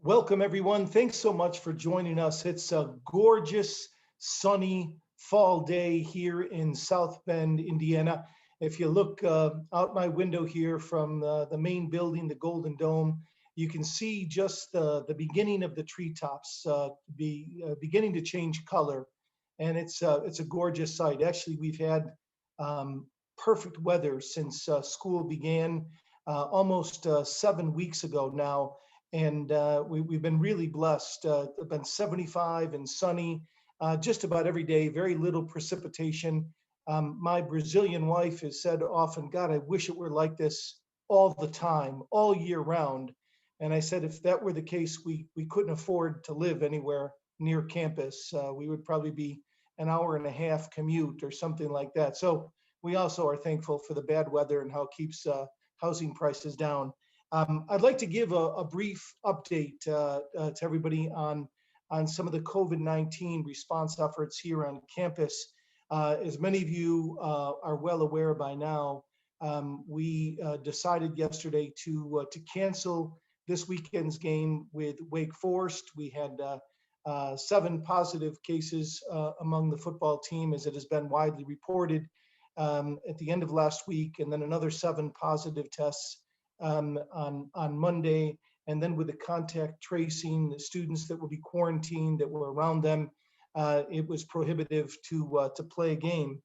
Welcome, everyone. Thanks so much for joining us. It's a gorgeous, sunny fall day here in South Bend, Indiana. If you look out my window here from the main building, the Golden Dome, you can see just the beginning of the treetops beginning to change color. And it's a gorgeous sight. Actually, we've had um, perfect weather since school began almost 7 weeks ago now, and we've been really blessed. It's been 75 and sunny just about every day, very little precipitation. My Brazilian wife has said often, God, I wish it were like this all the time, all year round. And I said, if that were the case, we couldn't afford to live anywhere near campus. We would probably be an hour and a half commute or something like that. So we also are thankful for the bad weather and how it keeps housing prices down. I'd like to give a brief update to everybody on some of the COVID-19 response efforts here on campus. As many of you are well aware by now, we decided yesterday to cancel this weekend's game with Wake Forest. We had 7 positive cases among the football team, as it has been widely reported at the end of last week, and then another 7 positive tests on Monday, and then with the contact tracing, the students that will be quarantined that were around them, it was prohibitive to play a game.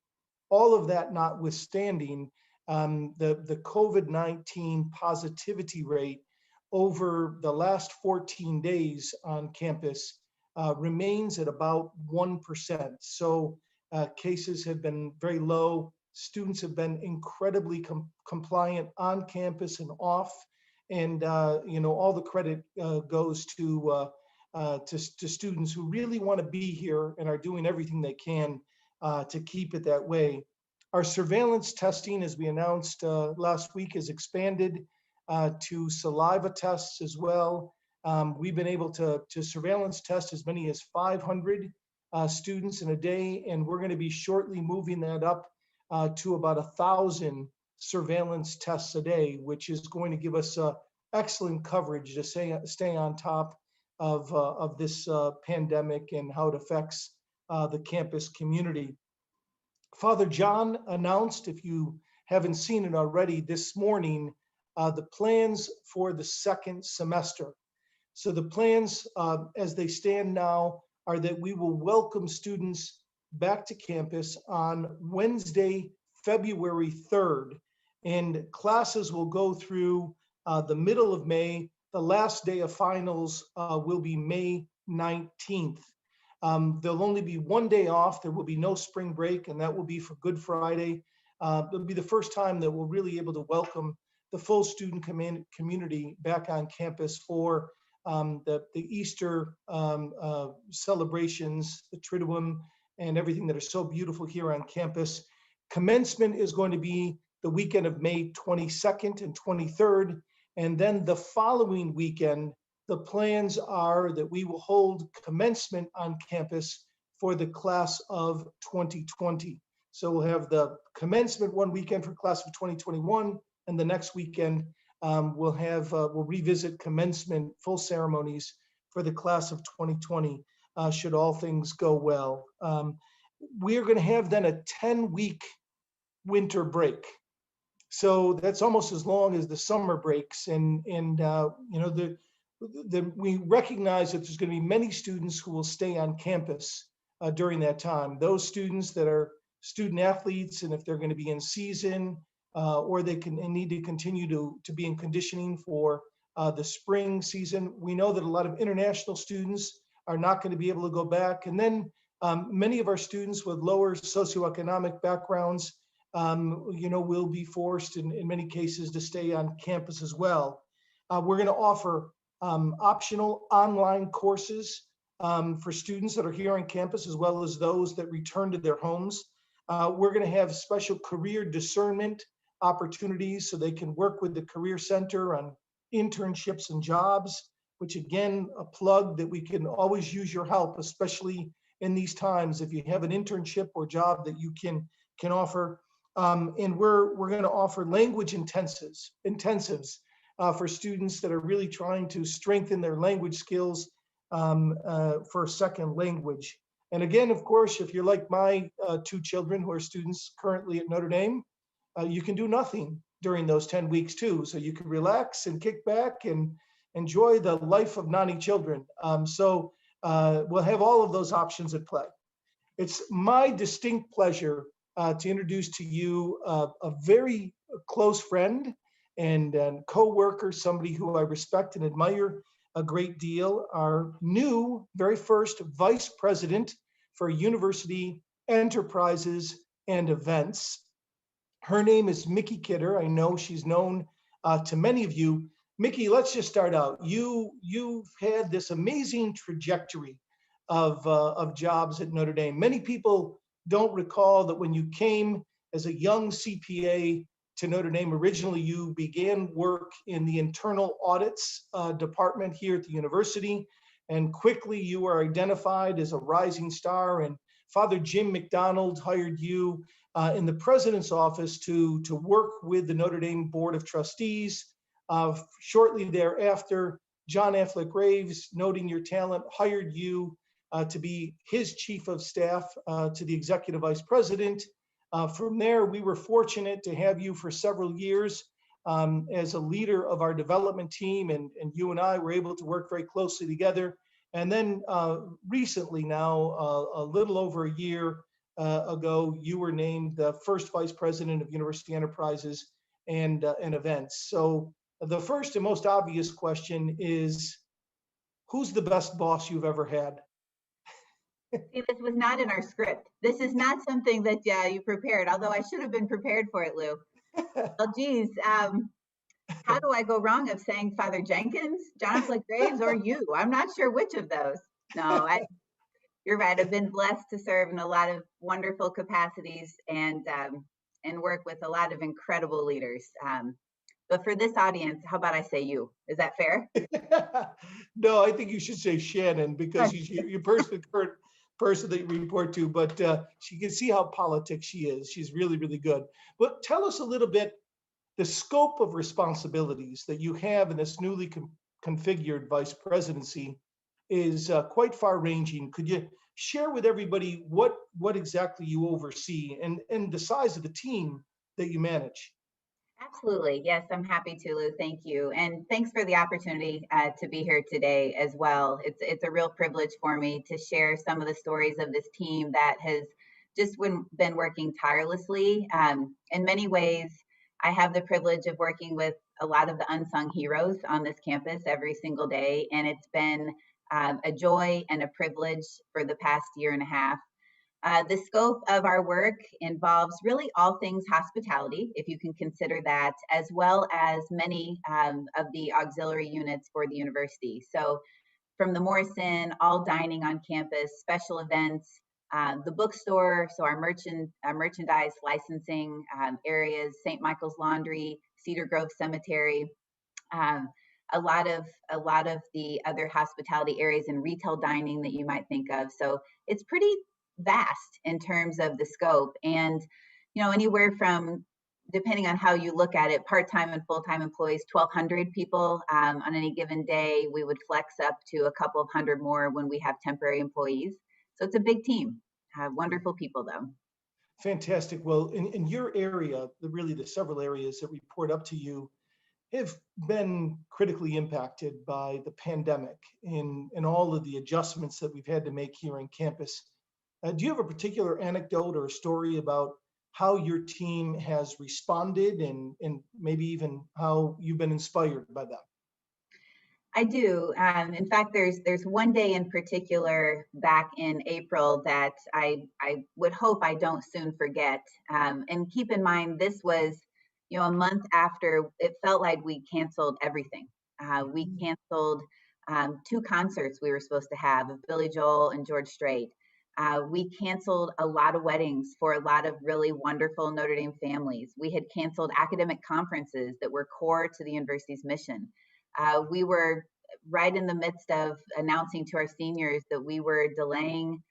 All of that notwithstanding, the COVID-19 positivity rate over the last 14 days on campus remains at about 1%. So cases have been very low. Students have been incredibly compliant on campus and off, and all the credit goes to students who really want to be here and are doing everything they can to keep it that way. Our surveillance testing, as we announced last week, is expanded to saliva tests as well. We've been able to surveillance test as many as 500 students in a day, and we're going to be shortly moving that up to about 1,000 surveillance tests a day, which is going to give us excellent coverage to stay on top of this pandemic and how it affects the campus community. Father John announced, if you haven't seen it already, this morning, the plans for the second semester. So the plans as they stand now are that we will welcome students back to campus on Wednesday, February 3rd, and classes will go through the middle of May. The last day of finals will be May 19th. There'll only be one day off. There will be no spring break, and that will be for Good Friday. It'll be the first time that we'll really able to welcome the full student community back on campus for the Easter celebrations, the Triduum, and everything that are so beautiful here on campus. Commencement is going to be the weekend of May 22nd and 23rd. And then the following weekend, the plans are that we will hold commencement on campus for the class of 2020. So we'll have the commencement one weekend for class of 2021, and the next weekend we'll revisit commencement full ceremonies for the class of 2020. Should all things go well. We are going to have then a 10-week winter break. So that's almost as long as the summer breaks. And we recognize that there's going to be many students who will stay on campus during that time. Those students that are student athletes, and if they're going to be in season, or they need to continue to be in conditioning for the spring season. We know that a lot of international students are not going to be able to go back. And then many of our students with lower socioeconomic backgrounds, will be forced in many cases to stay on campus as well. We're going to offer optional online courses for students that are here on campus, as well as those that return to their homes. We're going to have special career discernment opportunities so they can work with the Career Center on internships and jobs, which again, a plug that we can always use your help, especially in these times, if you have an internship or job that you can offer. And we're going to offer language intensives for students that are really trying to strengthen their language skills for a second language. And again, of course, if you're like my two children who are students currently at Notre Dame, you can do nothing during those 10 weeks too. So you can relax and kick back and enjoy the life of Nani children. We'll have all of those options at play. It's my distinct pleasure to introduce to you a very close friend and co-worker, somebody who I respect and admire a great deal, our new very first vice president for university enterprises and events. Her name is Micki Kidder. I know she's known to many of you. Micki, let's just start out. You've had this amazing trajectory of jobs at Notre Dame. Many people don't recall that when you came as a young CPA to Notre Dame, originally you began work in the internal audits department here at the university, and quickly you were identified as a rising star, and Father Jim McDonald hired you in the president's office to work with the Notre Dame Board of Trustees. Shortly thereafter, John Affleck Graves, noting your talent, hired you to be his chief of staff to the executive vice president. From there, we were fortunate to have you for several years as a leader of our development team, and you and I were able to work very closely together. And then recently now, a little over a year ago, you were named the first vice president of University Enterprises and Events. So the first and most obvious question is, who's the best boss you've ever had? See, this was not in our script. This is not something that you prepared, although I should have been prepared for it, Lou. Well, geez, how do I go wrong of saying Father Jenkins, John Affleck Graves, or you? I'm not sure which of those. No, you're right. I've been blessed to serve in a lot of wonderful capacities and work with a lot of incredible leaders. But for this audience, how about I say you? Is that fair? No, I think you should say Shannon, because you're current person that you report to, but she can see how politic she is. She's really, really good. But tell us a little bit, the scope of responsibilities that you have in this newly configured vice presidency is quite far ranging. Could you share with everybody what exactly you oversee and the size of the team that you manage? Absolutely. Yes, I'm happy to, Lou. Thank you. And thanks for the opportunity to be here today as well. It's a real privilege for me to share some of the stories of this team that has just been working tirelessly. In many ways, I have the privilege of working with a lot of the unsung heroes on this campus every single day. And it's been a joy and a privilege for the past year and a half. The scope of our work involves really all things hospitality, if you can consider that, as well as many of the auxiliary units for the university. So from the Morrison, all dining on campus, special events, the bookstore, so our merchandise licensing areas, St. Michael's Laundry, Cedar Grove Cemetery, um, a lot of the other hospitality areas and retail dining that you might think of. So it's pretty vast in terms of the scope, and anywhere from, depending on how you look at it, part-time and full-time employees, 1,200 people on any given day. We would flex up to a couple of hundred more when we have temporary employees. So it's a big team. Wonderful people, though. Fantastic. Well, in your area, really the several areas that report up to you have been critically impacted by the pandemic and all of the adjustments that we've had to make here on campus. Do you have a particular anecdote or a story about how your team has responded and maybe even how you've been inspired by them? I do. In fact, there's one day in particular back in April that I would hope I don't soon forget. And keep in mind, this was a month after it felt like we canceled everything. We canceled two concerts we were supposed to have of Billy Joel and George Strait. We canceled a lot of weddings for a lot of really wonderful Notre Dame families. We had canceled academic conferences that were core to the university's mission. We were right in the midst of announcing to our seniors that we were delaying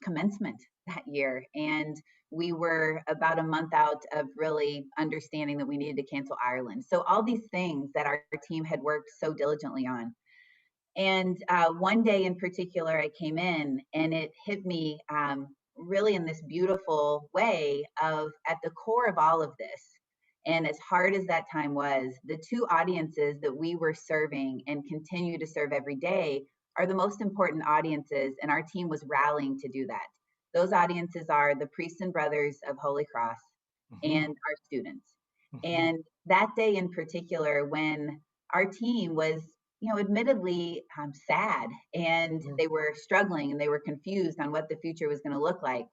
commencement that year. And we were about a month out of really understanding that we needed to cancel Ireland. So all these things that our team had worked so diligently on. And one day in particular, I came in and it hit me really in this beautiful way of at the core of all of this. And as hard as that time was, the two audiences that we were serving and continue to serve every day are the most important audiences. And our team was rallying to do that. Those audiences are the priests and brothers of Holy Cross Hmm. and our students. Hmm. And that day in particular, when our team was, admittedly sad and Hmm. they were struggling and they were confused on what the future was going to look like.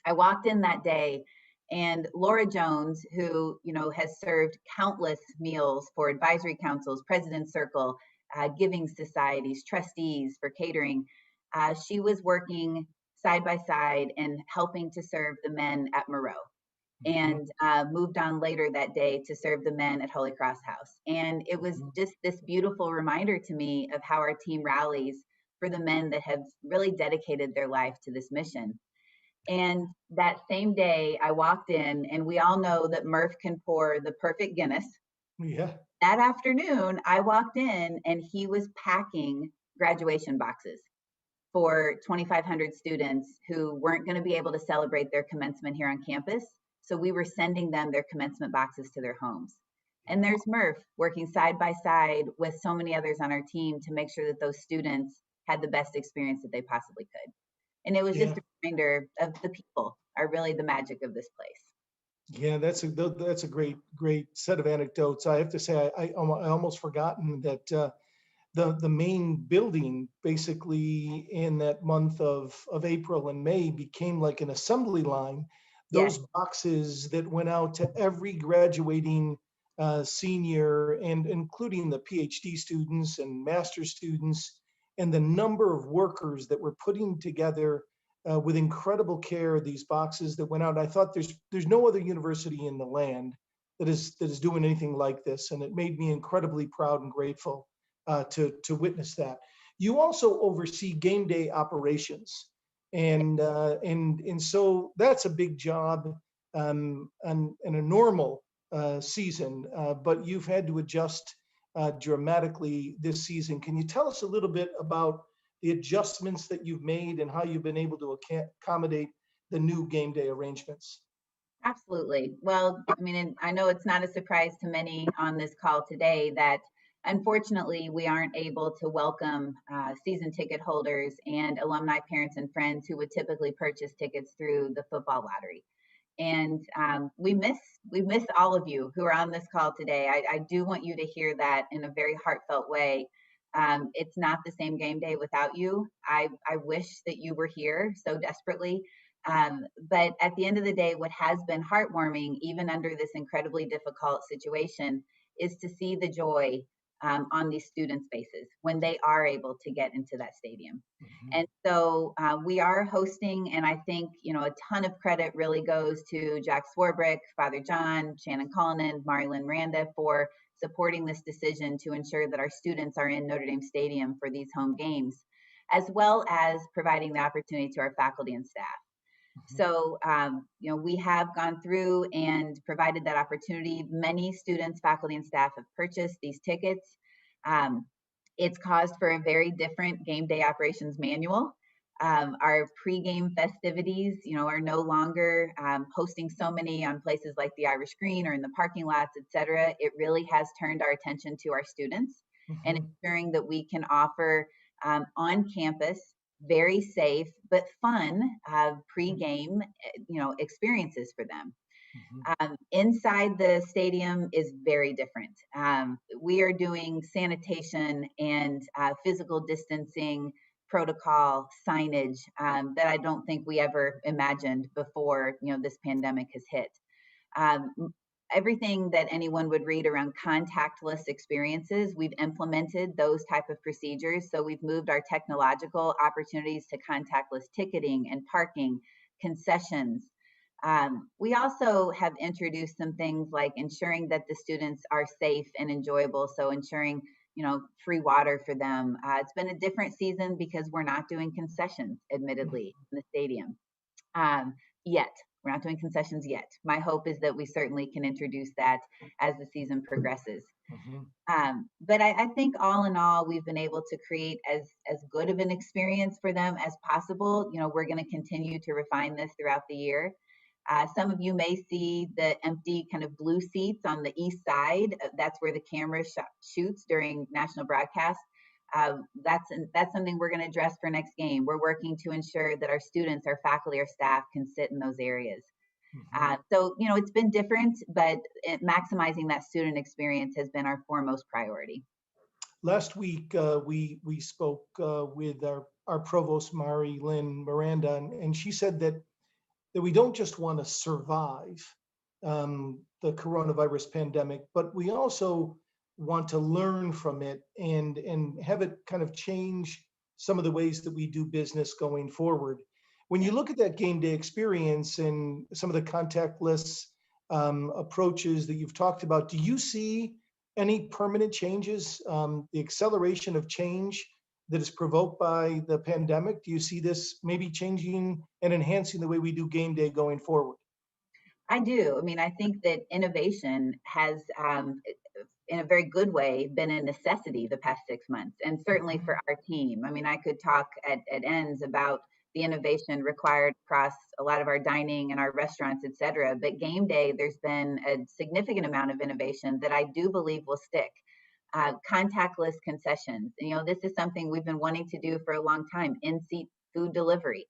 I walked in that day and Laura Jones, who, has served countless meals for advisory councils, President's Circle, giving societies, trustees for catering, she was working side by side and helping to serve the men at Moreau Hmm. and moved on later that day to serve the men at Holy Cross House. And it was just this beautiful reminder to me of how our team rallies for the men that have really dedicated their life to this mission. And that same day, I walked in, and we all know that Murph can pour the perfect Guinness. Yeah. That afternoon, I walked in, and he was packing graduation boxes for 2,500 students who weren't going to be able to celebrate their commencement here on campus. So we were sending them their commencement boxes to their homes. And there's Murph working side by side with so many others on our team to make sure that those students had the best experience that they possibly could. And it was just Yeah. a reminder of the people are really the magic of this place. Yeah, that's a great set of anecdotes. I have to say, I almost forgotten that the main building basically in that month of April and May became like an assembly line. Yes, Those boxes that went out to every graduating senior and including the PhD students and master students and the number of workers that were putting together with incredible care these boxes that went out. I thought there's no other university in the land that is doing anything like this, and it made me incredibly proud and grateful to witness that. You also oversee game day operations, and so that's a big job in a normal season, but you've had to adjust dramatically this season. Can you tell us a little bit about the adjustments that you've made and how you've been able to accommodate the new game day arrangements? absolutely. Well, I mean, and I know it's not a surprise to many on this call today that unfortunately we aren't able to welcome season ticket holders and alumni parents and friends who would typically purchase tickets through the football lottery. And we miss all of you who are on this call today. I do want you to hear that in a very heartfelt way. It's not the same game day without you. I wish that you were here so desperately. But at the end of the day, what has been heartwarming, even under this incredibly difficult situation, is to see the joy on these students' faces when they are able to get into that stadium. Mhm. And so we are hosting, and I think a ton of credit really goes to Jack Swarbrick, Father John, Shannon Cullinan, Marilyn Miranda for supporting this decision to ensure that our students are in Notre Dame Stadium for these home games, as well as providing the opportunity to our faculty and staff. Mhm. So, we have gone through and provided that opportunity. Many students, faculty, and staff have purchased these tickets. Um, it's caused for a very different game day operations manual. Our pregame festivities, are no longer hosting so many on places like the Irish Green or in the parking lots, et cetera. It really has turned our attention to our students and Mhm. ensuring that we can offer on campus very safe but fun pregame, experiences for them. Mhm. Inside the stadium is very different. We are doing sanitation and physical distancing protocol signage that I don't think we ever imagined before this pandemic has hit. um, Everything that anyone would read around contactless experiences, we've implemented those type of procedures. So we've moved our technological opportunities to contactless ticketing and parking, concessions. We also have introduced some things like ensuring that the students are safe and enjoyable. So ensuring, free water for them. It's been a different season because we're not doing concessions, admittedly, in the stadium. Yet. We're not doing concessions yet. My hope is that we certainly can introduce that as the season progresses. Mhm. But I think all in all, we've been able to create as good of an experience for them as possible. You know, we're going to continue to refine this throughout the year. Some of you may see the empty kind of blue seats on the east side. That's where the camera shoots during national broadcast. That's something we're going to address for next game. We're working to ensure that our students, our faculty, our staff can sit in those areas. Mhm. So, you know, it's been different, but maximizing that student experience has been our foremost priority. Last week, we spoke with our provost, Mari Lynn Miranda, and she said that we don't just want to survive the coronavirus pandemic, but we also want to learn from it and have it kind of change some of the ways that we do business going forward. When you look at that game day experience and some of the contactless approaches that you've talked about, do you see any permanent changes, the acceleration of change that is provoked by the pandemic? Do you see this maybe changing and enhancing the way we do game day going forward? I do. I mean, I think that innovation has, in a very good way, been a necessity the past 6 months, and certainly for Mhm. our team. I mean, I could talk at ends about the innovation required across a lot of our dining and our restaurants, et cetera. But game day, there's been a significant amount of innovation that I do believe will stick. Contactless concessions. You know, this is something we've been wanting to do for a long time. In-seat food delivery,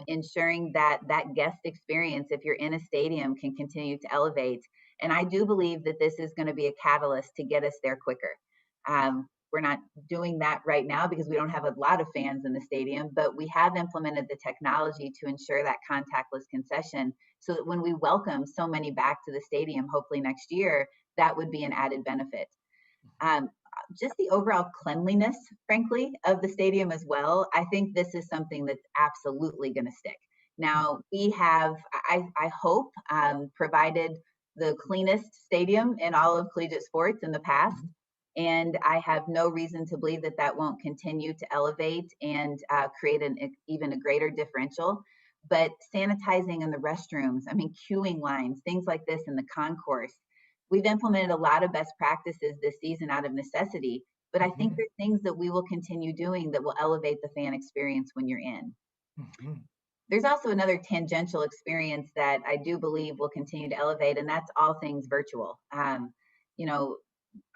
ensuring that that guest experience, if you're in a stadium, can continue to elevate. And I do believe that this is going to be a catalyst to get us there quicker. We're not doing that right now because we don't have a lot of fans in the stadium, but we have implemented the technology to ensure that contactless concession so that when we welcome so many back to the stadium, hopefully next year, that would be an added benefit. Um, just the overall cleanliness, frankly, of the stadium as well. I think this is something that's absolutely going to stick. Now, we have, I hope, provided the cleanest stadium in all of collegiate sports in the past. Mhm. And I have no reason to believe that that won't continue to elevate and create even a greater differential. But sanitizing in the restrooms, I mean, queuing lines, things like this in the concourse, we've implemented a lot of best practices this season out of necessity, but I think Mhm. there's things that we will continue doing that will elevate the fan experience when you're in. Mhm. There's also another tangential experience that I do believe will continue to elevate, and that's all things virtual. You know,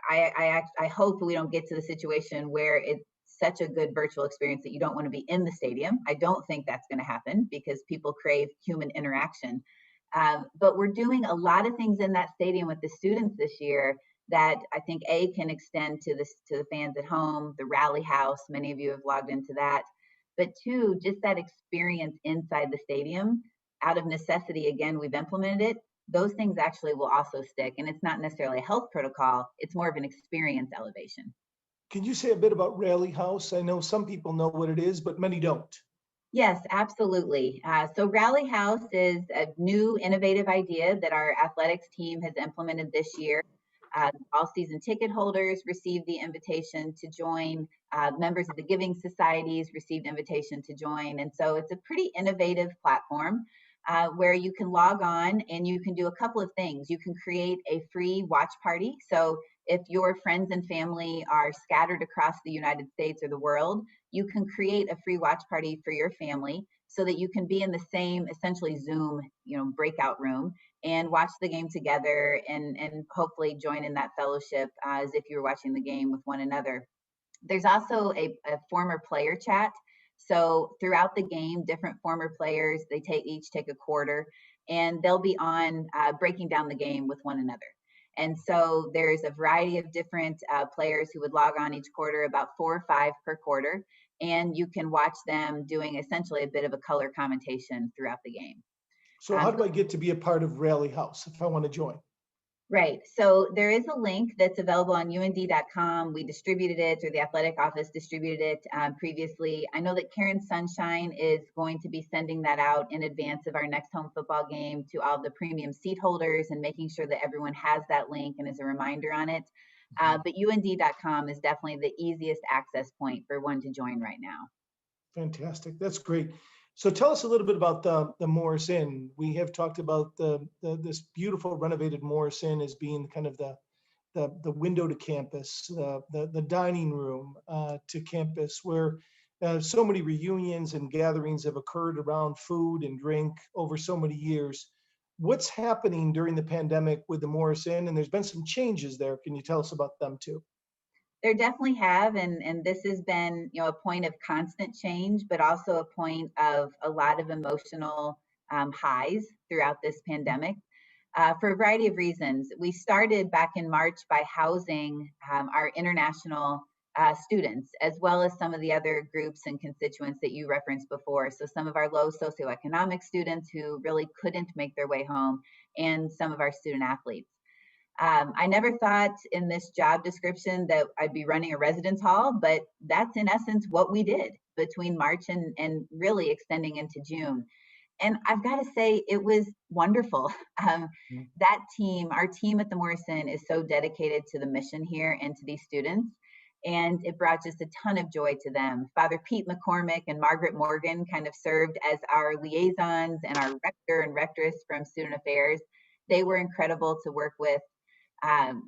I hope we don't get to the situation where it's such a good virtual experience that you don't want to be in the stadium. I don't think that's going to happen because people crave human interaction. But we're doing a lot of things in that stadium with the students this year that I think can extend to the fans at home, the rally house. Many of you have logged into that, but two, just that experience inside the stadium. Out of necessity, again, we've implemented it. Those things actually will also stick, and it's not necessarily a health protocol. It's more of an experience elevation. Can you say a bit about Rally House? I know some people know what it is, but many don't. Yes, absolutely. So Rally House is a new innovative idea that our athletics team has implemented this year. All season ticket holders received the invitation to join. Members of the giving societies received invitation to join. And so it's a pretty innovative platform where you can log on and you can do a couple of things. You can create a free watch party. So if your friends and family are scattered across the United States or the world, you can create a free watch party for your family so that you can be in the same essentially Zoom, breakout room and watch the game together and hopefully join in that fellowship as if you were watching the game with one another. There's also a former player chat. So throughout the game, different former players, they each take a quarter and they'll be on breaking down the game with one another. And so there's a variety of different players who would log on each quarter, about 4 or 5 per quarter. And you can watch them doing essentially a bit of a color commentation throughout the game. So how do So I get to be a part of Rally House if I want to join? right. So there is a link that's available on und.com. We distributed it, or the athletic office distributed it previously. I know that Karen Sunshine is going to be sending that out in advance of our next home football game to all the premium seat holders and making sure that everyone has that link and is a reminder on it. Mhm. But und.com is definitely the easiest access point for one to join right now. Fantastic. That's great. So tell us a little bit about the Morris Inn. We have talked about this beautiful renovated Morris Inn as being kind of the window to campus, the dining room to campus, where so many reunions and gatherings have occurred around food and drink over so many years. What's happening during the pandemic with the Morris Inn? And there's been some changes there. Can you tell us about them too? There definitely have, and this has been, a point of constant change, but also a point of a lot of emotional highs throughout this pandemic. For a variety of reasons. We started back in March by housing our international students, as well as some of the other groups and constituents that you referenced before. So, some of our low socioeconomic students who really couldn't make their way home, and some of our student athletes. I never thought in this job description that I'd be running a residence hall, but that's in essence what we did between March and really extending into June. And I've got to say, it was wonderful. That team, our team at the Morrison, is so dedicated to the mission here and to these students. And it brought just a ton of joy to them. Father Pete McCormick and Margaret Morgan kind of served as our liaisons and our rector and rectress from Student Affairs. They were incredible to work with.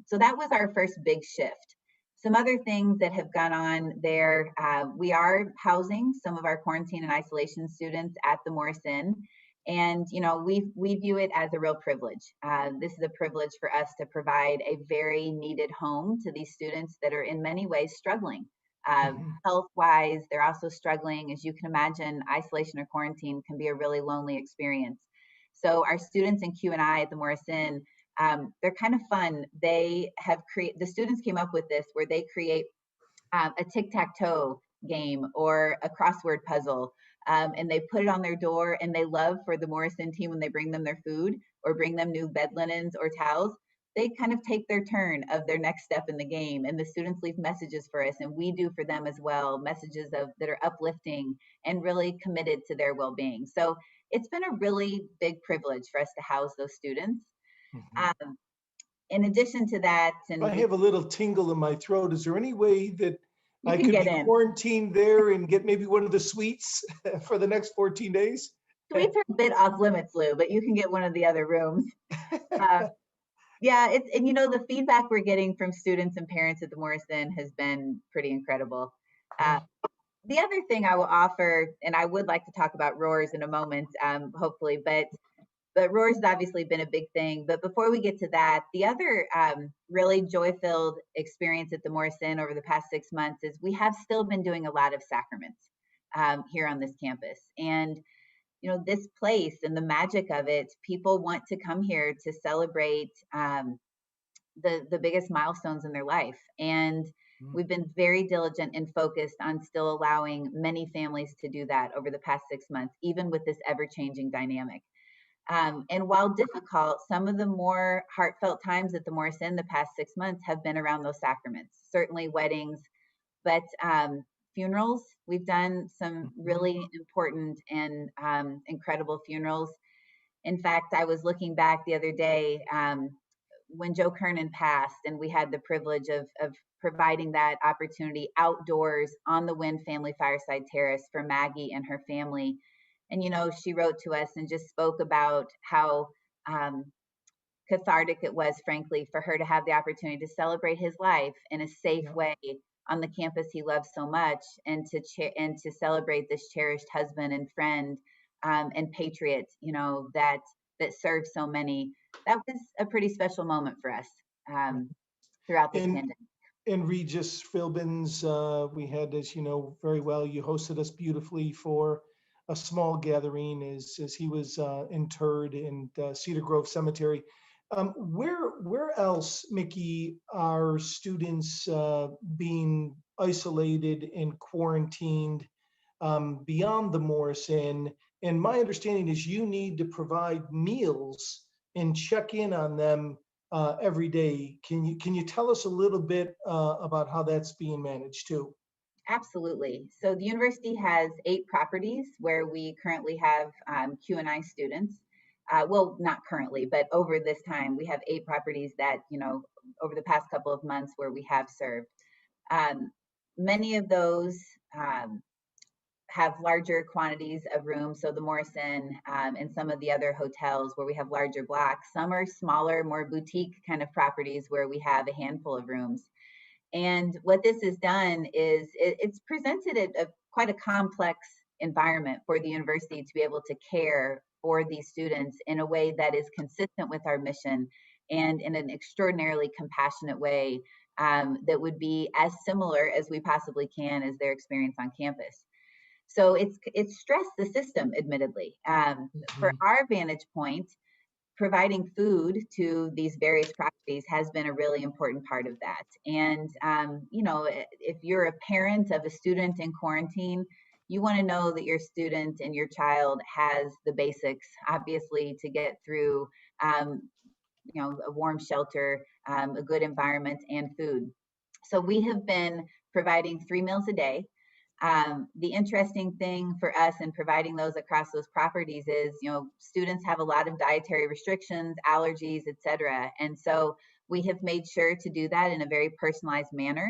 So that was our first big shift. Some other things that have gone on there, we are housing some of our quarantine and isolation students at the Morrison. And, we view it as a real privilege. This is a privilege for us to provide a very needed home to these students that are in many ways struggling. Mhm. Health wise, they're also struggling. As you can imagine, isolation or quarantine can be a really lonely experience. So our students in Q&I at the Morrison, they're kind of fun. They have created, the students came up with this where they create a tic-tac-toe game or a crossword puzzle, and they put it on their door, and they love for the Morrison team when they bring them their food or bring them new bed linens or towels. They kind of take their turn of their next step in the game, and the students leave messages for us, and we do for them as well, messages of that are uplifting and really committed to their well-being. So it's been a really big privilege for us to house those students. Mhm. Um, in addition to that, I and we have a little tingle in my throat. Is there any way that you I can could get be in. quarantined there and get maybe one of the suites for the next 14 days? Suites are a bit off limits, Lou, but you can get one of the other rooms. Uh, yeah, it's and the feedback we're getting from students and parents at the Morrison has been pretty incredible. Uh, Oh, the other thing I will offer, and I would like to talk about roars in a moment, hopefully, but roars has obviously been a big thing. But before we get to that, the other really joy-filled experience at the Morrison over the past 6 months is we have still been doing a lot of sacraments here on this campus, and this place and the magic of it, people want to come here to celebrate the biggest milestones in their life. And mm, we've been very diligent and focused on still allowing many families to do that over the past 6 months, even with this ever-changing dynamic. And while difficult, some of the more heartfelt times at the Morrison the past 6 months have been around those sacraments, certainly weddings, but funerals. We've done some mhm. really important and incredible funerals. In fact, I was looking back the other day when Joe Kernan passed, and we had the privilege of providing that opportunity outdoors on the Wynn Family Fireside Terrace for Maggie and her family. And she wrote to us and just spoke about how um, cathartic it was, frankly, for her to have the opportunity to celebrate his life in a safe Yeah. way on the campus he loves so much, and to celebrate this cherished husband and friend and patriot, that served so many. That was a pretty special moment for us um, throughout this And pandemic. and Regis Philbins, we had, as you know very well, you hosted us beautifully for a small gathering as he was interred in Cedar Grove Cemetery. Where else, Micki, are students being isolated and quarantined beyond the Morrison? And my understanding is you need to provide meals and check in on them every day. Can you tell us a little bit about how that's being managed too? Absolutely. So the university has 8 properties where we currently have Q&I students. Well, not currently, but over this time, we have 8 properties that, over the past couple of months where we have served. Um, Many of those um, have larger quantities of rooms. So the Morrison and some of the other hotels where we have larger blocks. Some are smaller, more boutique kind of properties where we have a handful of rooms. And what this has done is it's presented quite a complex environment for the university to be able to care for these students in a way that is consistent with our mission and in an extraordinarily compassionate way that would be as similar as we possibly can as their experience on campus. So it's stressed the system, admittedly. For Mhm. our vantage point, providing food to these various properties has been a really important part of that. And, if you're a parent of a student in quarantine, you want to know that your student and your child has the basics, obviously, to get through, a warm shelter, a good environment, and food. So we have been providing 3 meals a day. The interesting thing for us in providing those across those properties is, students have a lot of dietary restrictions, allergies, et cetera. And so we have made sure to do that in a very personalized manner.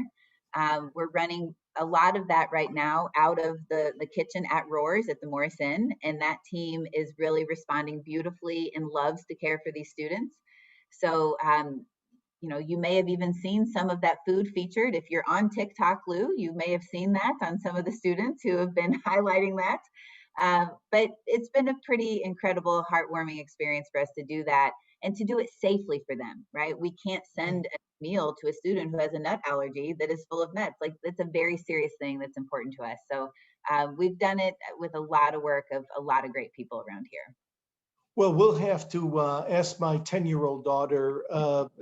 We're running a lot of that right now out of the kitchen at Roars at the Morris Inn. And that team is really responding beautifully and loves to care for these students. So you may have even seen some of that food featured. If you're on TikTok, Lou, you may have seen that on some of the students who have been highlighting that. But it's been a pretty incredible, heartwarming experience for us to do that and to do it safely for them, right? We can't send a meal to a student who has a nut allergy that is full of nuts. Like, that's a very serious thing that's important to us. So we've done it with a lot of work of a lot of great people around here. Well, we'll have to ask my 10-year-old daughter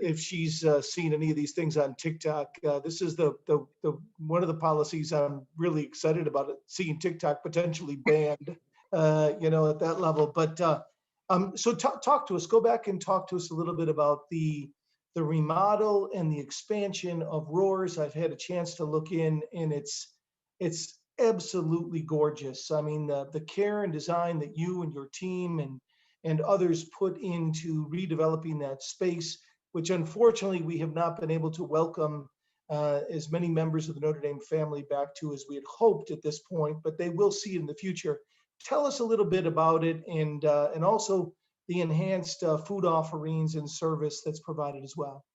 if she's seen any of these things on TikTok. This is the one of the policies I'm really excited about it, seeing TikTok potentially banned, at that level. But so talk to us. Go back and talk to us a little bit about the remodel and the expansion of Roars. I've had a chance to look in, and it's absolutely gorgeous. I mean, the care and design that you and your team and others put into redeveloping that space, which unfortunately we have not been able to welcome as many members of the Notre Dame family back to as we had hoped at this point, but they will see it in the future. Tell us a little bit about it, and also the enhanced food offerings and service that's provided as well.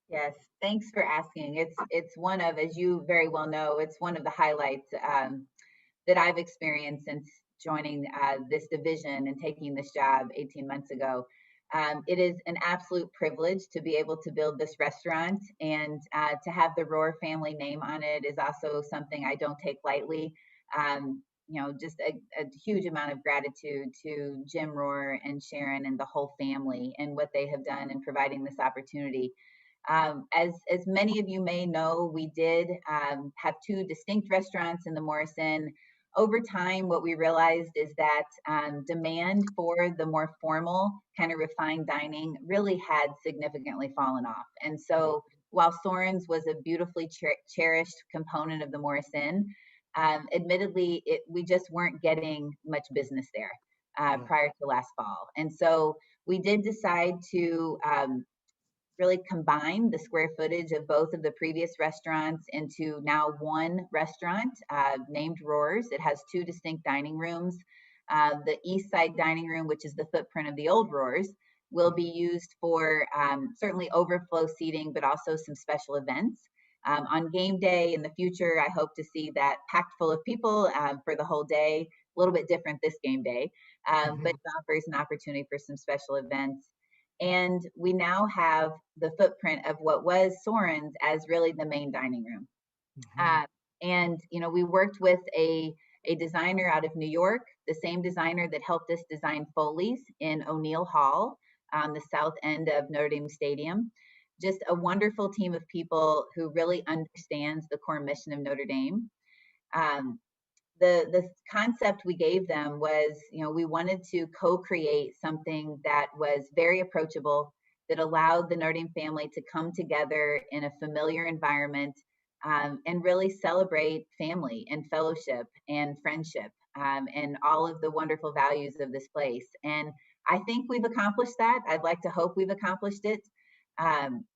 Yes, thanks for asking. It's one of, as you very well know, it's one of the highlights that I've experienced since joining this division and taking this job 18 months ago. It is an absolute privilege to be able to build this restaurant, and to have the Rohr family name on it is also something I don't take lightly. Just a huge amount of gratitude to Jim Rohr and Sharon and the whole family and what they have done in providing this opportunity. As many of you may know, we did have two distinct restaurants in the Morrison. Over time, what we realized is that demand for the more formal, kind of refined dining really had significantly fallen off. And so while Soren's was a beautifully cherished component of the Morrison, admittedly, we just weren't getting much business there Yeah. prior to last fall. And so we did decide to really combine the square footage of both of the previous restaurants into now one restaurant named Roars. It has two distinct dining rooms. The east side dining room, which is the footprint of the old Roars, will be used for certainly overflow seating, but also some special events. On game day in the future, I hope to see that packed full of people for the whole day. A little bit different this game day, but Mhm. it offers an opportunity for some special events. And we now have the footprint of what was Soren's as really the main dining room. Mhm. Uh, and we worked with a designer out of New York, the same designer that helped us design Foley's in O'Neill Hall on the south end of Notre Dame Stadium. Just a wonderful team of people who really understands the core mission of Notre Dame. Um, the concept we gave them was, we wanted to co-create something that was very approachable, that allowed the Notre Dame family to come together in a familiar environment, and really celebrate family and fellowship and friendship, and all of the wonderful values of this place. And I think we've accomplished that. I'd like to hope we've accomplished it.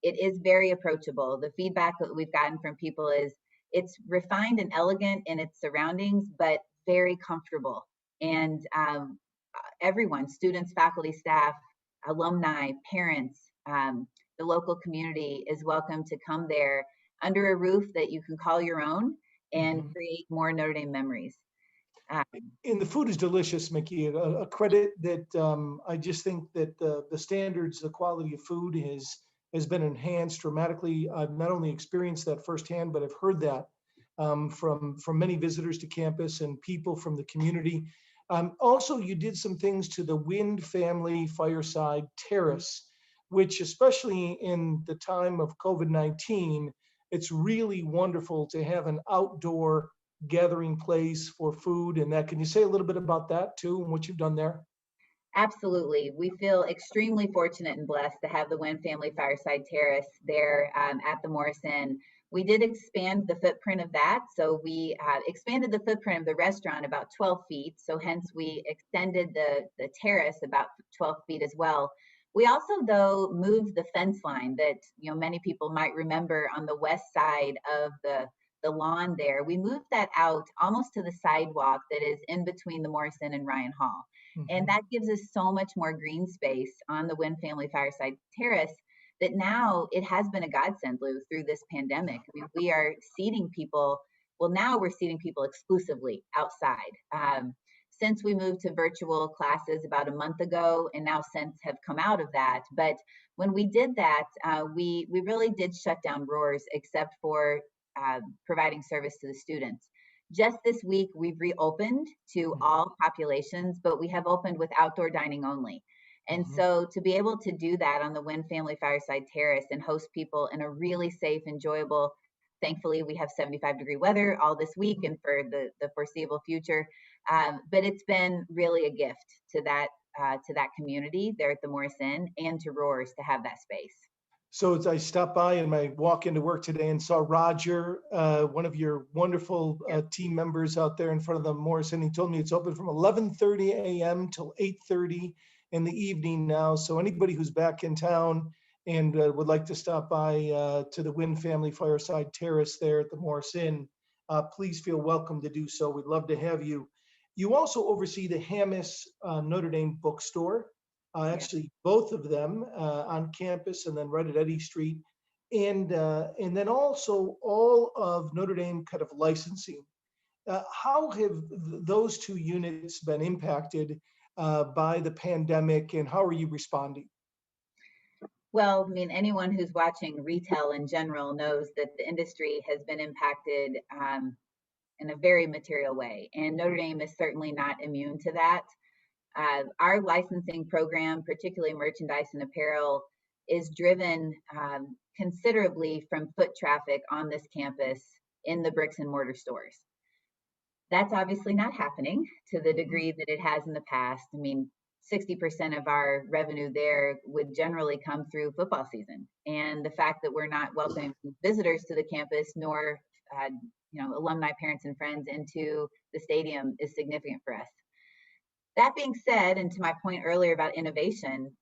It is very approachable. The feedback that we've gotten from people is it's refined and elegant in its surroundings, but very comfortable. And everyone, students, faculty, staff, alumni, parents, the local community is welcome to come there under a roof that you can call your own and Mhm. create more Notre Dame memories. Um, And the food is delicious, Micki. A credit that I just think that the standards, the quality of food has been enhanced dramatically. I've not only experienced that firsthand, but I've heard that from many visitors to campus and people from the community. Also, you did some things to the Wind Family Fireside Terrace, which, especially in the time of COVID-19, it's really wonderful to have an outdoor gathering place for food and that. Can you say a little bit about that too and what you've done there? Absolutely. We feel extremely fortunate and blessed to have the Wynn Family Fireside Terrace there at the Morris Inn. We did expand the footprint of that. So we expanded the footprint of the restaurant about 12 feet. So hence we extended the terrace about 12 feet as well. We also, though, moved the fence line that many people might remember on the west side of the lawn there. We moved that out almost to the sidewalk that is in between the Morris Inn and Ryan Hall. And Mhm. that gives us so much more green space on the Wynn Family Fireside Terrace that now it has been a godsend, Lou, through this pandemic. I mean, we are seating people. Well, now we're seating people exclusively outside. Since we moved to virtual classes about a month ago, and now since have come out of that. But when we did that, we really did shut down Roars, except for providing service to the students. Just this week, we've reopened to Mhm. all populations, but we have opened with outdoor dining only. And Mhm. so to be able to do that on the Wynn Family Fireside Terrace and host people in a really safe, enjoyable, thankfully we have 75-degree weather all this week and for the foreseeable future. But it's been really a gift to that community there at the Morris Inn and to Roars to have that space. So as I stopped by and I walk into work today and saw Roger, one of your wonderful Yep. team members out there in front of the Morrison. He told me it's open from 11:30 a.m. till 8:30 in the evening now. So anybody who's back in town and would like to stop by to the Wynn Family Fireside Terrace there at the Morrison, please feel welcome to do so. We'd love to have you. You also oversee the Hammis Notre Dame bookstore, Yeah. actually both of them on campus and then right at Eddy Street. And then also all of Notre Dame kind of licensing. How have those two units been impacted by the pandemic and how are you responding? Well, I mean, anyone who's watching retail in general knows that the industry has been impacted in a very material way, and Notre Dame is certainly not immune to that. Our licensing program, particularly merchandise and apparel, is driven considerably from foot traffic on this campus in the bricks and mortar stores. That's obviously not happening to the Mhm. degree that it has in the past. I mean, 60% of our revenue there would generally come through football season. And the fact that we're not welcoming visitors to the campus nor alumni parents and friends into the stadium is significant for us. That being said, and to my point earlier about innovation,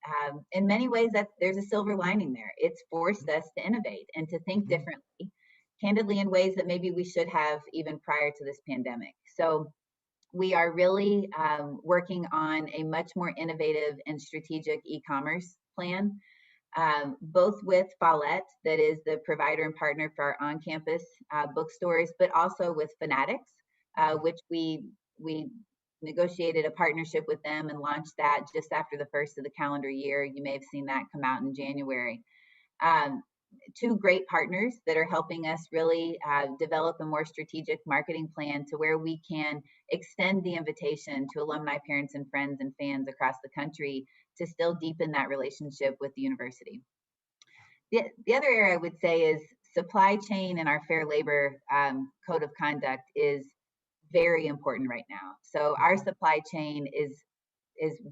in many ways that there's a silver lining there. It's forced us to innovate and to think Mhm. differently, candidly, in ways that maybe we should have even prior to this pandemic. So we are really working on a much more innovative and strategic e-commerce plan, both with Follett, that is the provider and partner for our on-campus bookstores, but also with Fanatics, which we negotiated a partnership with them and launched that just after the first of the calendar year. You may have seen that come out in January. Um, Two great partners that are helping us really develop a more strategic marketing plan to where we can extend the invitation to alumni, parents, and friends and fans across the country to still deepen that relationship with the university. The other area I would say is supply chain and our fair labor code of conduct is very important right now. So our Mhm. supply chain is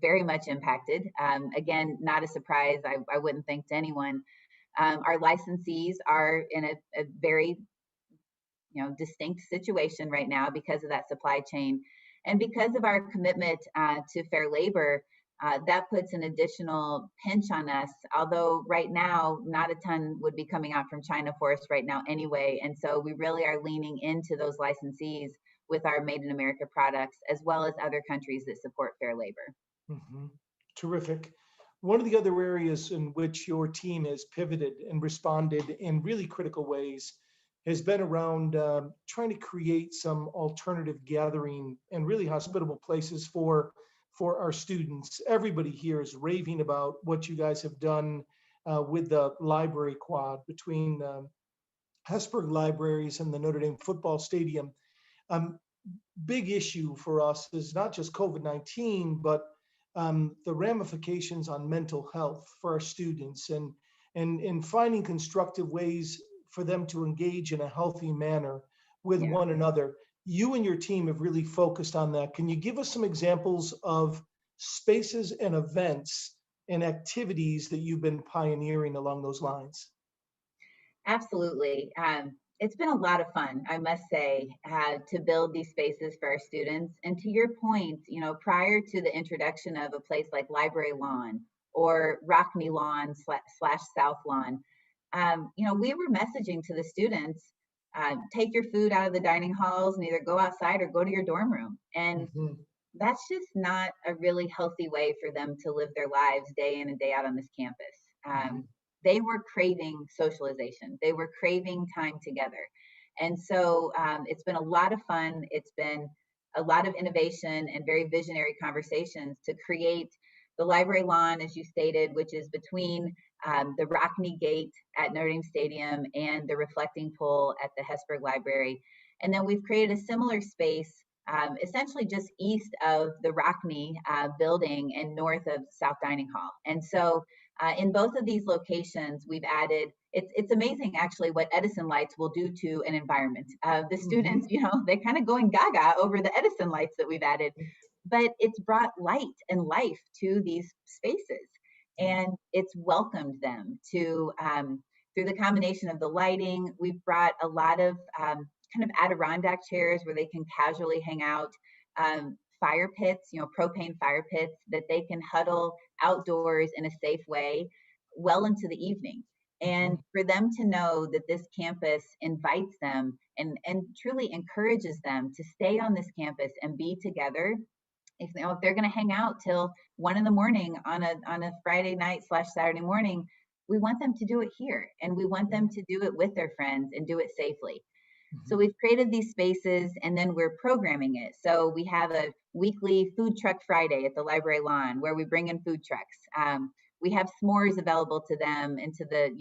very much impacted. Again, not a surprise. I wouldn't think to anyone. Our licensees are in a very distinct situation right now because of that supply chain, and because of our commitment to fair labor. that puts an additional pinch on us. Although right now, not a ton would be coming out from China for us right now anyway. And so we really are leaning into those licensees with our Made in America products, as well as other countries that support fair labor. Mhm. Terrific. One of the other areas in which your team has pivoted and responded in really critical ways has been around trying to create some alternative gathering and really hospitable places for our students. Everybody here is raving about what you guys have done with the library quad between Hesburgh Libraries and the Notre Dame football stadium. Um, Big issue for us is not just COVID-19, but the ramifications on mental health for our students and finding constructive ways for them to engage in a healthy manner with Yeah. one another. You and your team have really focused on that. Can you give us some examples of spaces and events and activities that you've been pioneering along those lines? Absolutely. It's been a lot of fun, I must say, to build these spaces for our students. And to your point, prior to the introduction of a place like Library Lawn or Rockney Lawn slash South Lawn, we were messaging to the students, take your food out of the dining halls and either go outside or go to your dorm room. And Mhm, that's just not a really healthy way for them to live their lives day in and day out on this campus. mhm, They were craving socialization, they were craving time together. And so it's been a lot of fun. It's been a lot of innovation and very visionary conversations to create the library lawn, as you stated, which is between the Rockney Gate at Notre Dame Stadium and the reflecting pool at the Hesburgh Library. And then we've created a similar space essentially just east of the Rockney building and north of South Dining Hall. And so in both of these locations, we've added, it's amazing actually what Edison lights will do to an environment. The mhm. students, they're kind of going gaga over the Edison lights that we've added, but it's brought light and life to these spaces. And it's welcomed them to, through the combination of the lighting, we've brought a lot of kind of Adirondack chairs where they can casually hang out, fire pits, propane fire pits that they can huddle outdoors in a safe way well into the evening. And Mhm, for them to know that this campus invites them and truly encourages them to stay on this campus and be together. If they're going to hang out till 1 in the morning on a Friday night slash Saturday morning, we want them to do it here, and we want them to do it with their friends and do it safely. So mhm, we've created these spaces and then we're programming it. So we have a weekly food truck Friday at the library lawn where we bring in food trucks. We have s'mores available to them into the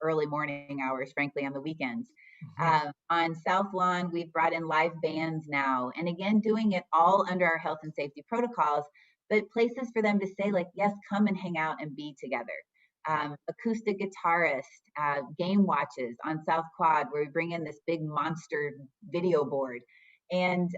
early morning hours, frankly, on the weekends. mhm. On South Lawn, we've brought in live bands now, and again, doing it all under our health and safety protocols, but places for them to say, like, yes, come and hang out and be together. Acoustic guitarist, game watches on South Quad, where we bring in this big monster video board, and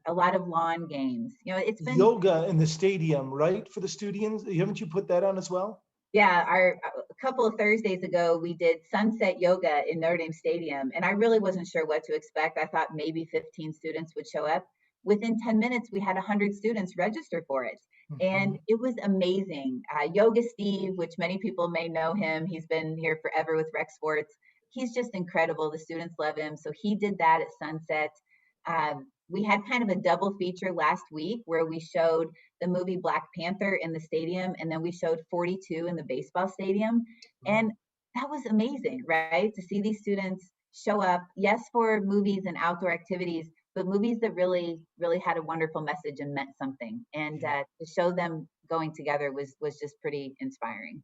a lot of lawn games. It's been, Yoga in the stadium, right? For the students, haven't you put that on as well? yeah, a couple of Thursdays ago, we did sunset yoga in Notre Dame Stadium, and I really wasn't sure what to expect. I thought maybe 15 students would show up. Within 10 minutes, we had 100 students register for it. And Mhm, it was amazing. Yoga Steve, which many people may know him, he's been here forever with Rec Sports. He's just incredible. The students love him. So he did that at sunset. We had kind of a double feature last week where we showed the movie Black Panther in the stadium, and then we showed 42 in the baseball stadium. mhm. And that was amazing, right? To see these students show up, yes, for movies and outdoor activities, but movies that really, really had a wonderful message and meant something. And Yeah. to show them going together was just pretty inspiring.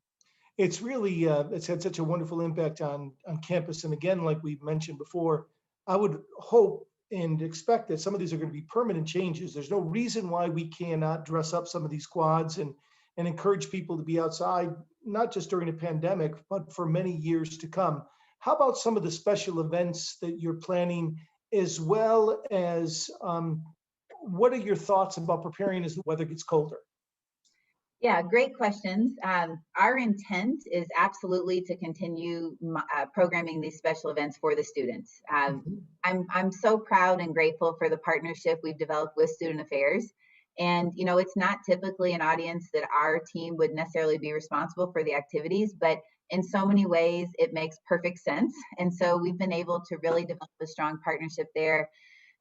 It's really it's had such a wonderful impact on campus. And again, like we mentioned before, I would hope and expect that some of these are going to be permanent changes. There's no reason why we cannot dress up some of these quads and encourage people to be outside, not just during a pandemic, but for many years to come. How about some of the special events that you're planning, as well as what are your thoughts about preparing as the weather gets colder? Yeah, great questions. Our intent is absolutely to continue programming these special events for the students. Mhm, I'm so proud and grateful for the partnership we've developed with Student Affairs. And, it's not typically an audience that our team would necessarily be responsible for the activities, but in so many ways, it makes perfect sense. And so we've been able to really develop a strong partnership there.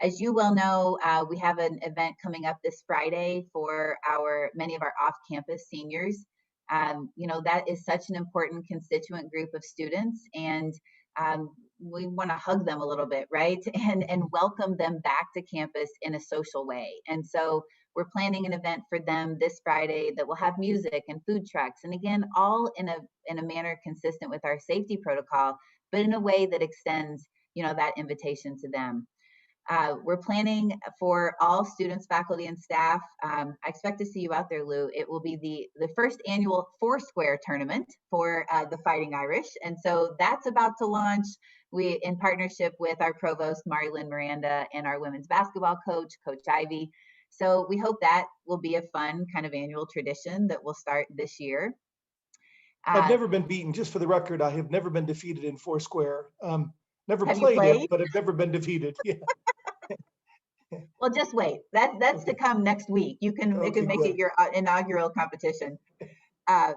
As you well know, we have an event coming up this Friday for many of our off-campus seniors. That is such an important constituent group of students, and we want to hug them a little bit, right? And welcome them back to campus in a social way. And so we're planning an event for them this Friday that will have music and food trucks, and again, all in a manner consistent with our safety protocol, but in a way that extends, that invitation to them. We're planning for all students, faculty, and staff. I expect to see you out there, Lou. It will be the first annual Foursquare tournament for the Fighting Irish. And so that's about to launch. We, in partnership with our provost, Marilyn Miranda, and our women's basketball coach, Coach Ivy. So we hope that will be a fun kind of annual tradition that will start this year. I've never been beaten. Just for the record, I have never been defeated in Foursquare. Never Have you played it, played? but I've never been defeated. Yeah. Well, just wait. That's to come next week. You can Okay, make it good. your inaugural competition. Um,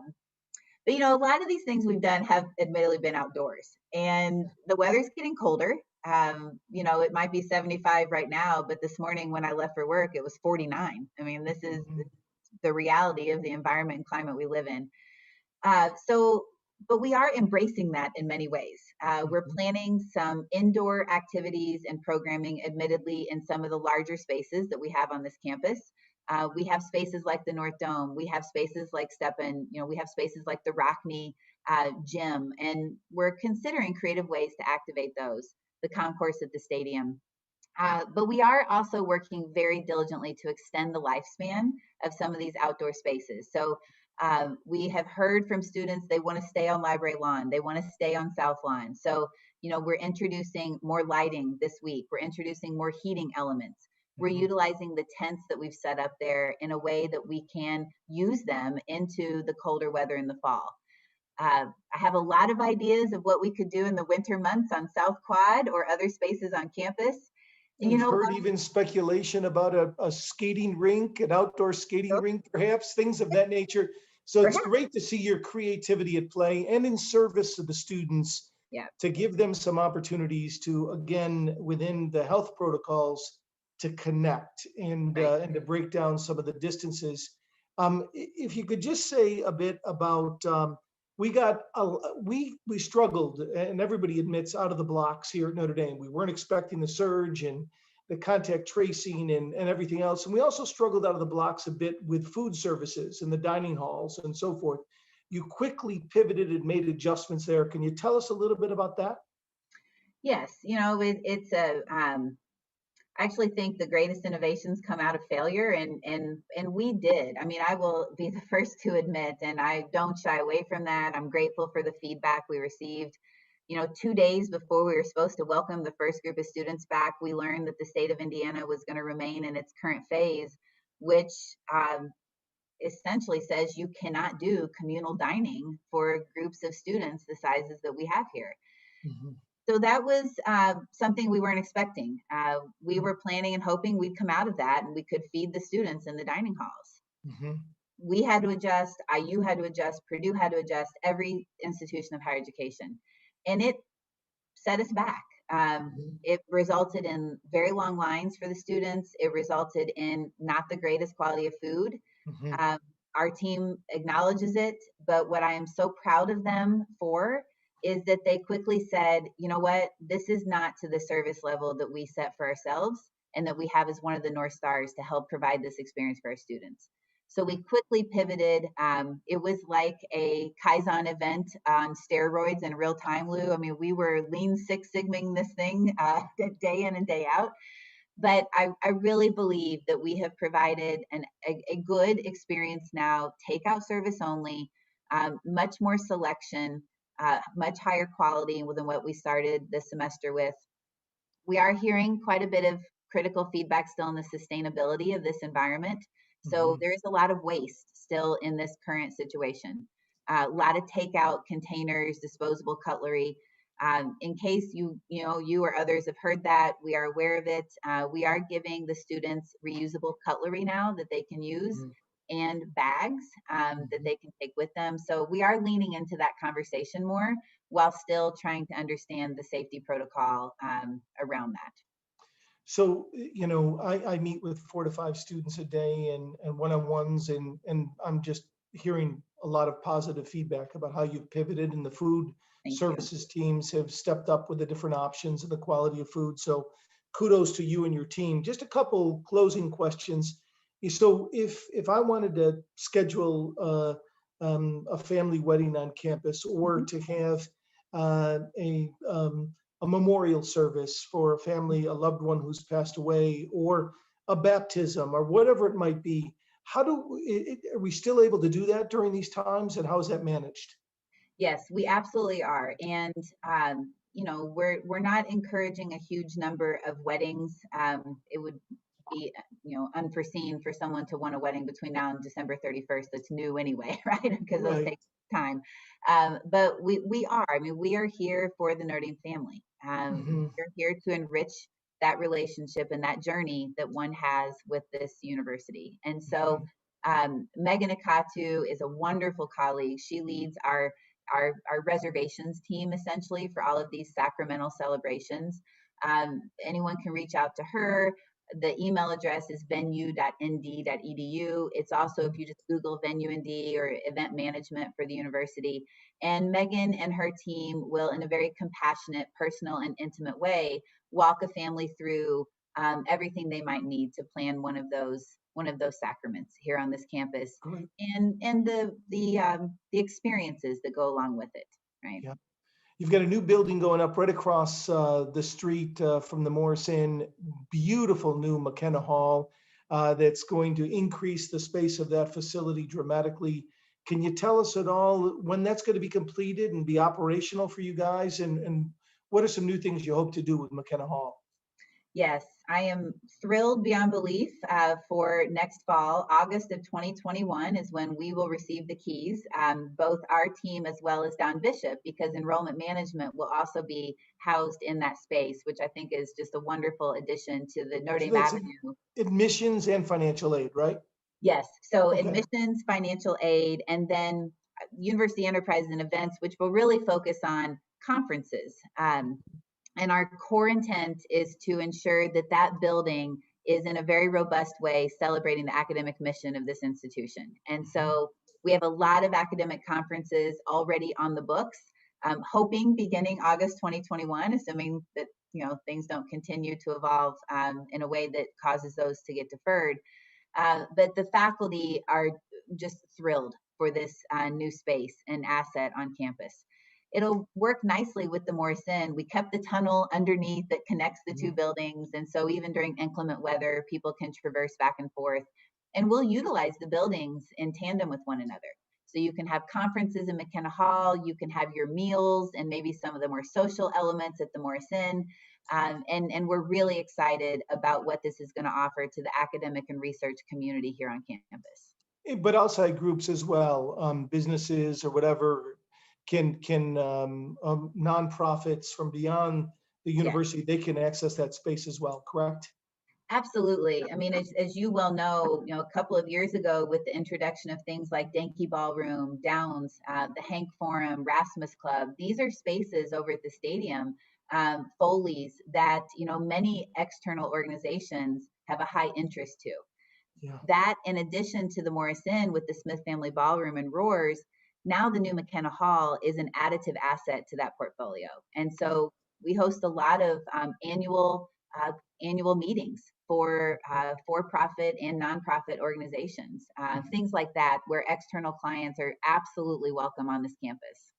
but a lot of these things we've done have admittedly been outdoors, and the weather's getting colder. It might be 75 right now, but this morning when I left for work, it was 49. I mean, this is Mhm. the reality of the environment and climate we live in. But we are embracing that in many ways. We're Mhm. planning some indoor activities and programming, admittedly, in some of the larger spaces that we have on this campus. We have spaces like the North Dome. We have spaces like Steppen. We have spaces like the Rockney Gym, and we're considering creative ways to activate those. The concourse at the stadium. But we are also working very diligently to extend the lifespan of some of these outdoor spaces. So we have heard from students they want to stay on library lawn, they want to stay on South Lawn. So, we're introducing more lighting this week, we're introducing more heating elements. We're Mhm. utilizing the tents that we've set up there in a way that we can use them into the colder weather in the fall. I have a lot of ideas of what we could do in the winter months on South Quad or other spaces on campus. And I've heard even speculation about a skating rink, an outdoor skating rink, perhaps, things of that nature. So it's perhaps, great to see your creativity at play and in service of the students yeah, to give them some opportunities to, again, within the health protocols, to connect right. and to break down some of the distances. If you could just say a bit about, we struggled, and everybody admits, out of the blocks here at Notre Dame. We weren't expecting the surge and the contact tracing and everything else. And we also struggled out of the blocks a bit with food services and the dining halls and so forth. You quickly pivoted and made adjustments there. Can you tell us a little bit about that? Yes, it's I actually think the greatest innovations come out of failure, and we did. I mean, I will be the first to admit, and I don't shy away from that. I'm grateful for the feedback we received. 2 days before we were supposed to welcome the first group of students back, we learned that the state of Indiana was going to remain in its current phase, which essentially says you cannot do communal dining for groups of students the sizes that we have here. Mhm. So that was something we weren't expecting. We Mhm. were planning and hoping we'd come out of that and we could feed the students in the dining halls. Mhm. We had to adjust, IU had to adjust, Purdue had to adjust, every institution of higher education. And it set us back. Mhm. It resulted in very long lines for the students. It resulted in not the greatest quality of food. Mhm. Um, our team acknowledges it, but what I am so proud of them for is that they quickly said, you know what, this is not to the service level that we set for ourselves and that we have as one of the North Stars to help provide this experience for our students. So we quickly pivoted. It was like a Kaizen event on steroids in real time, Lou. I mean, we were lean Six Sigmaing this thing day in and day out. But I really believe that we have provided a good experience now, takeout service only, much more selection, much higher quality than what we started this semester with. We are hearing quite a bit of critical feedback still on the sustainability of this environment. So Mhm. there is a lot of waste still in this current situation. A lot of takeout containers, disposable cutlery. In case you or others have heard that, we are aware of it. We are giving the students reusable cutlery now that they can use, Mm, and bags that mhm. they can take with them. So we are leaning into that conversation more while still trying to understand the safety protocol around that. So, I meet with 4 to 5 students a day and one-on-ones, and I'm just hearing a lot of positive feedback about how you've pivoted and the food Thank you. services teams have stepped up with the different options and the quality of food. So kudos to you and your team. Just a couple closing questions. So if I wanted to schedule a family wedding on campus, or Mhm. to have a memorial service for a family, a loved one who's passed away, or a baptism, or whatever it might be. Are we still able to do that during these times, and how is that managed? Yes, we absolutely are. And we're not encouraging a huge number of weddings. It would be unforeseen for someone to want a wedding between now and December 31st that's new anyway, right? Because those Right. take time. But we are. I mean, we are here for the Nerding family. Hmm. We're here to enrich that relationship and that journey that one has with this university. And so Megan Akatu is a wonderful colleague. She leads our reservations team essentially for all of these sacramental celebrations. Anyone can reach out to her. The email address is venue.nd.edu. It's also, if you just Google Venue ND or event management for the university. And Megan and her team will, in a very compassionate, personal, and intimate way, walk a family through everything they might need to plan one of those sacraments here on this campus, Great. and the experiences that go along with it, right? Yeah. You've got a new building going up right across the street from the Morris Inn. Beautiful new McKenna Hall that's going to increase the space of that facility dramatically. Can you tell us at all when that's going to be completed and be operational for you guys? And what are some new things you hope to do with McKenna Hall? Yes, I am thrilled beyond belief for next fall. August of 2021 is when we will receive the keys, both our team as well as Don Bishop, because enrollment management will also be housed in that space, which I think is just a wonderful addition to the Notre So Dame that's Avenue. admissions and financial aid, right? Yes, so Okay. admissions, financial aid, and then university enterprises and events, which will really focus on conferences. And our core intent is to ensure that that building is in a very robust way celebrating the academic mission of this institution. And Mhm. so we have a lot of academic conferences already on the books, hoping beginning August 2021, assuming that things don't continue to evolve in a way that causes those to get deferred. But the faculty are just thrilled for this new space and asset on campus. It'll work nicely with the Morrison. We kept the tunnel underneath that connects the two Mhm. buildings. And so even during inclement weather, people can traverse back and forth. And we'll utilize the buildings in tandem with one another. So you can have conferences in McKenna Hall, you can have your meals and maybe some of the more social elements at the Morrison. And we're really excited about what this is going to offer to the academic and research community here on campus. But outside groups as well, businesses or whatever, can nonprofits from beyond the Yes. university, they can access that space as well, correct? Absolutely. I mean, as you well know, a couple of years ago, with the introduction of things like Danke Ballroom, Downs, the Hank Forum, Rasmus Club, these are spaces over at the stadium, Foley's, that many external organizations have a high interest to. Yeah. That, in addition to the Morrison with the Smith Family Ballroom and Roars, now the new McKenna Hall is an additive asset to that portfolio. And Good. so we host a lot of annual meetings for for-profit and nonprofit organizations, Mhm. things like that, where external clients are absolutely welcome on this campus.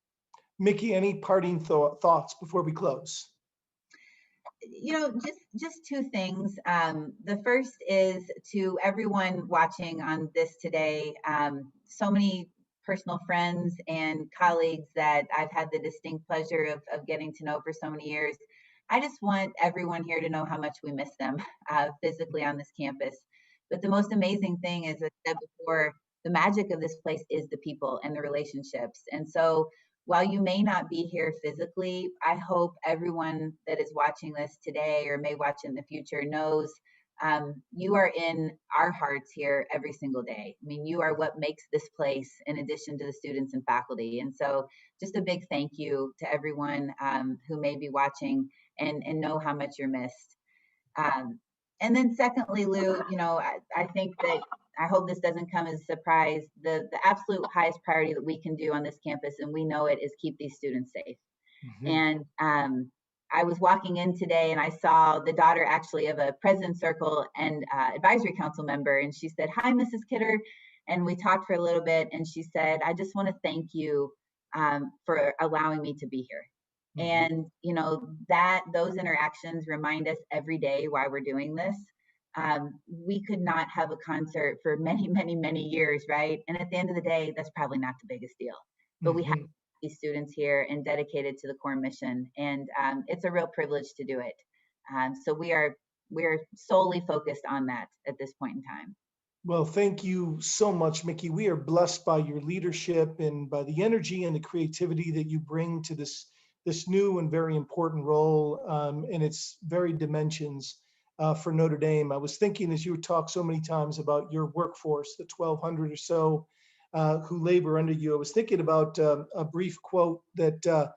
Micki, any parting thoughts before we close? Just two things. The first is to everyone watching on this today. So many personal friends and colleagues that I've had the distinct pleasure of getting to know for so many years. I just want everyone here to know how much we miss them physically on this campus. But the most amazing thing, as I said before, the magic of this place is the people and the relationships. And so while you may not be here physically, I hope everyone that is watching this today or may watch in the future knows you are in our hearts here every single day. I mean, you are what makes this place in addition to the students and faculty. And so just a big thank you to everyone who may be watching and know how much you're missed. Um, and then secondly, Lou, I think that I hope this doesn't come as a surprise. The absolute highest priority that we can do on this campus, and we know it, is keep these students safe. Mhm. And I was walking in today and I saw the daughter actually of a President's Circle and Advisory Council member. And she said, "Hi, Mrs. Kidder." And we talked for a little bit. And she said, "I just want to thank you for allowing me to be here." Mhm. And, that those interactions remind us every day why we're doing this. We could not have a concert for many, many, many years, right? And at the end of the day, that's probably not the biggest deal. But we have Mhm. these students here and dedicated to the core mission, and it's a real privilege to do it. So we're solely focused on that at this point in time. Well, thank you so much, Micki. We are blessed by your leadership and by the energy and the creativity that you bring to this new and very important role in its very dimensions for Notre Dame. I was thinking as you talked so many times about your workforce, the 1,200 or so who labor under you. I was thinking about a brief quote that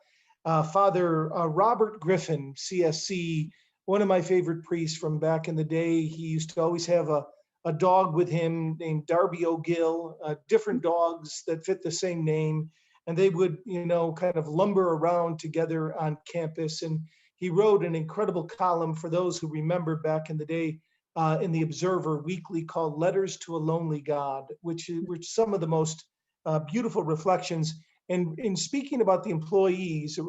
Father Robert Griffin, CSC, one of my favorite priests from back in the day. He used to always have a dog with him named Darby O'Gill, different dogs that fit the same name. And they would, kind of lumber around together on campus. And he wrote an incredible column for those who remember back in the day in the Observer Weekly called Letters to a Lonely God, which were some of the most beautiful reflections. And in speaking about the employees,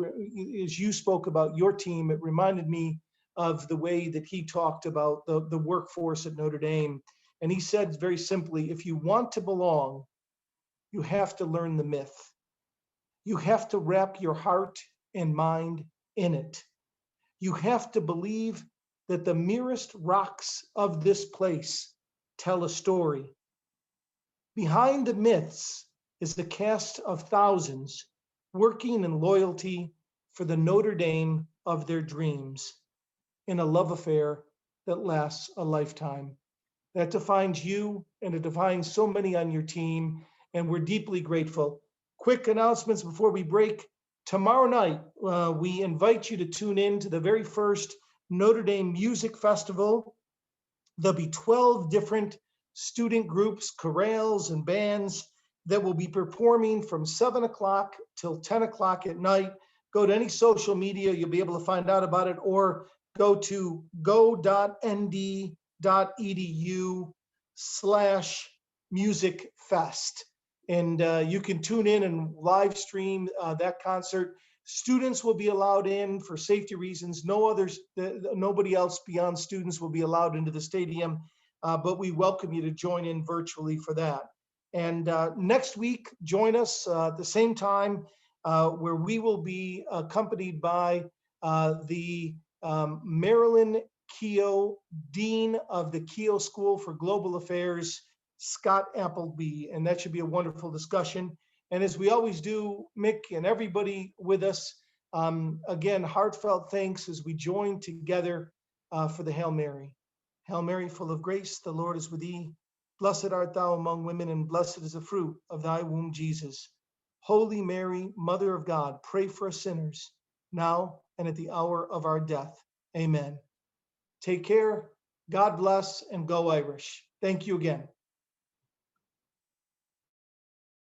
as you spoke about your team, it reminded me of the way that he talked about the workforce at Notre Dame. And he said very simply, if you want to belong, you have to learn the myth. You have to wrap your heart and mind in it. You have to believe that the merest rocks of this place tell a story. Behind the myths is the cast of thousands working in loyalty for the Notre Dame of their dreams in a love affair that lasts a lifetime. That defines you and it defines so many on your team, and we're deeply grateful. Quick announcements before we break. Tomorrow night, we invite you to tune in to the very first Notre Dame Music Festival. There'll be 12 different student groups, chorales, and bands that will be performing from 7 o'clock till 10 o'clock at night. Go to any social media, you'll be able to find out about it, or go to go.nd.edu/music fest. And you can tune in and live stream that concert. Students will be allowed in for safety reasons. Nobody else beyond students will be allowed into the stadium, but we welcome you to join in virtually for that. And next week, join us at the same time where we will be accompanied by the Marilyn Keough, Dean of the Keough School for Global Affairs, Scott Appleby, and that should be a wonderful discussion. And as we always do, Mick and everybody with us, again, heartfelt thanks as we join together for the Hail Mary. Hail Mary, full of grace, the Lord is with thee. Blessed art thou among women, and blessed is the fruit of thy womb, Jesus. Holy Mary, Mother of God, pray for us sinners, now and at the hour of our death. Amen. Take care, God bless, and go Irish. Thank you again.